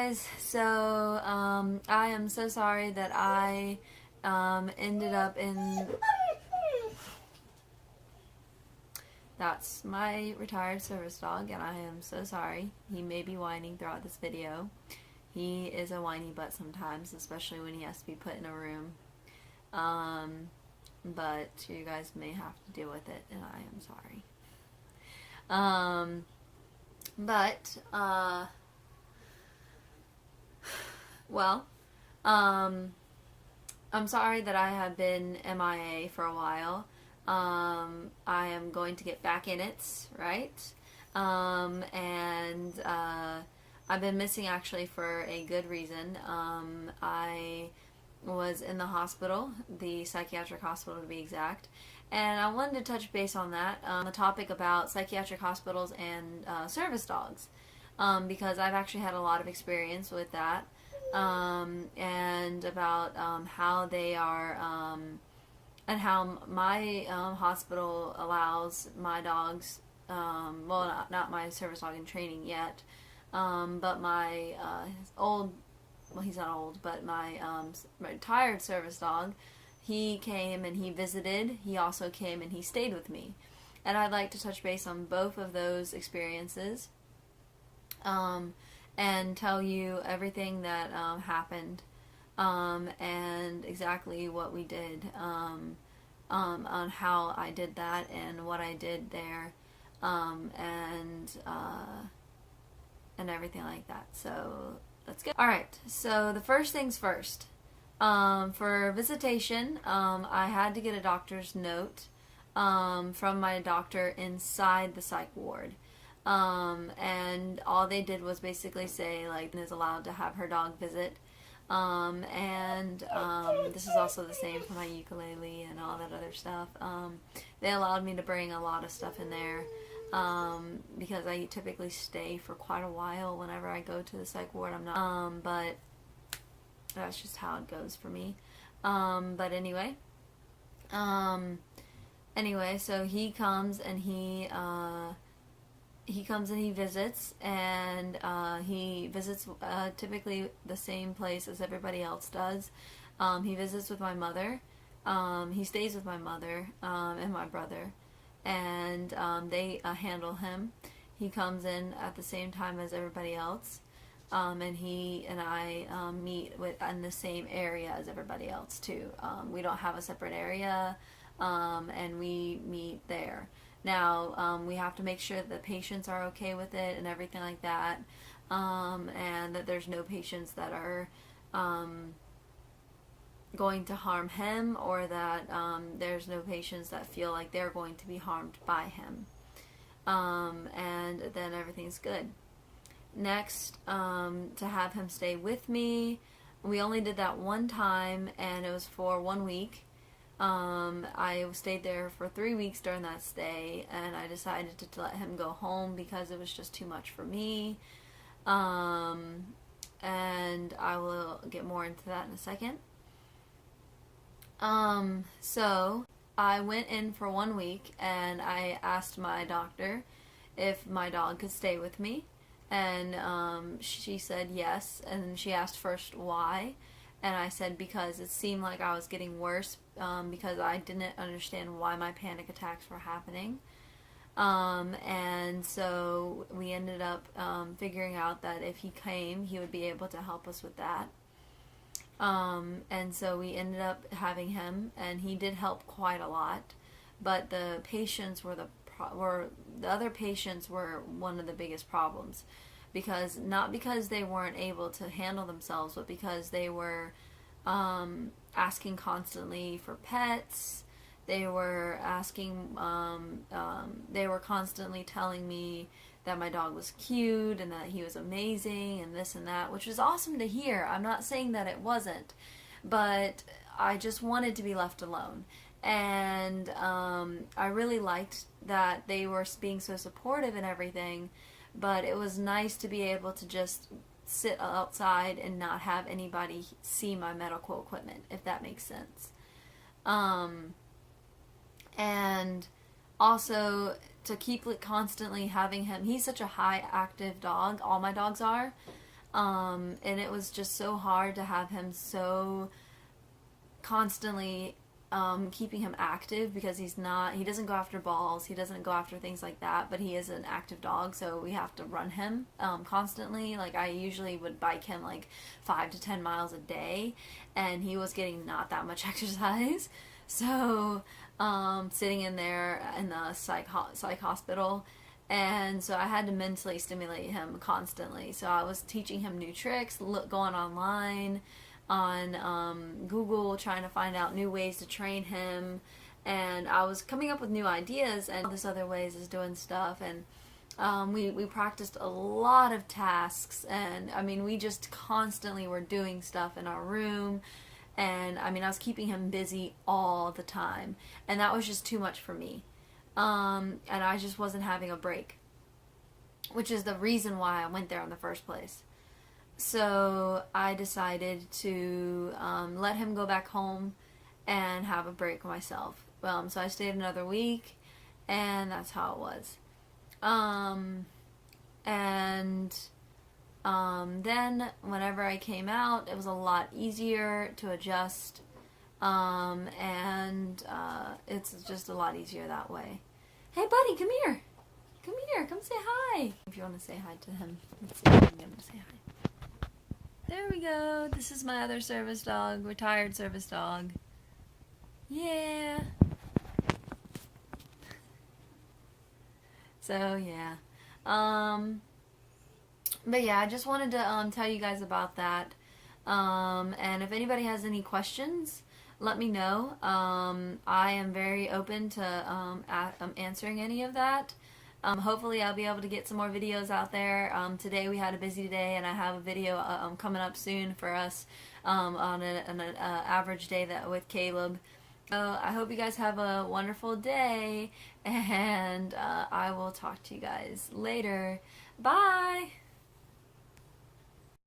guys, so I am so sorry that I ended up in, that's my retired service dog, and I am so sorry. He may be whining throughout this video. He is a whiny butt sometimes, especially when he has to be put in a room. But you guys may have to deal with it, and I am sorry. Well, I'm sorry that I have been MIA for a while. I am going to get back in it, right? I've been missing actually for a good reason. I was in the hospital, the psychiatric hospital to be exact, and I wanted to touch base on that, the topic about psychiatric hospitals and service dogs, because I've actually had a lot of experience with that, and about how they are, and how my hospital allows my dogs, well, not my service dog in training yet, but my old, well, he's not old, but my retired service dog, he came and he visited. He also came and he stayed with me. And I'd like to touch base on both of those experiences, and tell you everything that happened, and exactly what we did, on how I did that and what I did there, and everything like that. So let's go. Alright, so the first things first. For visitation, I had to get a doctor's note from my doctor inside the psych ward. And all they did was basically say, like, is allowed to have her dog visit. This is also the same for my ukulele and all that other stuff. They allowed me to bring a lot of stuff in there, because I typically stay for quite a while whenever I go to the psych ward. I'm not, but that's just how it goes for me. But anyway, so he comes and he visits, and he visits typically the same place as everybody else does. He visits with my mother. He stays with my mother and my brother, and they handle him. He comes in at the same time as everybody else, and he and I meet in the same area as everybody else too. We don't have a separate area, and we meet there. Now, we have to make sure that the patients are okay with it and everything like that, and that there's no patients that are going to harm him, or that there's no patients that feel like they're going to be harmed by him, and then everything's good. Next, to have him stay with me, we only did that one time, and it was for 1 week. I stayed there for 3 weeks during that stay, and I decided to let him go home because it was just too much for me. And I will get more into that in a second. So I went in for 1 week, and I asked my doctor if my dog could stay with me, and she said yes, and she asked first why. And I said because it seemed like I was getting worse, because I didn't understand why my panic attacks were happening. And so we ended up figuring out that if he came, he would be able to help us with that. And so we ended up having him, and he did help quite a lot. But the patients were the other patients were one of the biggest problems. Because, not because they weren't able to handle themselves, but because they were asking constantly for pets. They were asking, they were constantly telling me that my dog was cute and that he was amazing and this and that, which was awesome to hear. I'm not saying that it wasn't, but I just wanted to be left alone. And I really liked that they were being so supportive and everything. But it was nice to be able to just sit outside and not have anybody see my medical equipment, if that makes sense. And also to keep constantly having him, he's such a high active dog, all my dogs are, And it was just so hard to have him so constantly keeping him active, because he doesn't go after balls, he doesn't go after things like that, but he is an active dog, so we have to run him constantly. Like, I usually would bike him like 5 to 10 miles a day, and he was getting not that much exercise. So sitting in there in the psych hospital, and so I had to mentally stimulate him constantly. So I was teaching him new tricks, going online on Google, trying to find out new ways to train him, and I was coming up with new ideas, and this other ways is doing stuff. And we practiced a lot of tasks, and I mean, we just constantly were doing stuff in our room, and I mean, I was keeping him busy all the time, and that was just too much for me. And I just wasn't having a break, which is the reason why I went there in the first place. So I decided to let him go back home and have a break myself. So I stayed another week, and that's how it was. Then whenever I came out, it was a lot easier to adjust, it's just a lot easier that way. Hey buddy, come here! Come here, come say hi! If you want to say hi to him, let's see if I can get him to say hi. There we go. This is my other service dog, retired service dog. Yeah. So yeah. But yeah, I just wanted to tell you guys about that. And if anybody has any questions, let me know. I am very open to answering any of that. Hopefully I'll be able to get some more videos out there. Today we had a busy day, and I have a video coming up soon for us on an average day with Caleb. I hope you guys have a wonderful day, and I will talk to you guys later. Bye!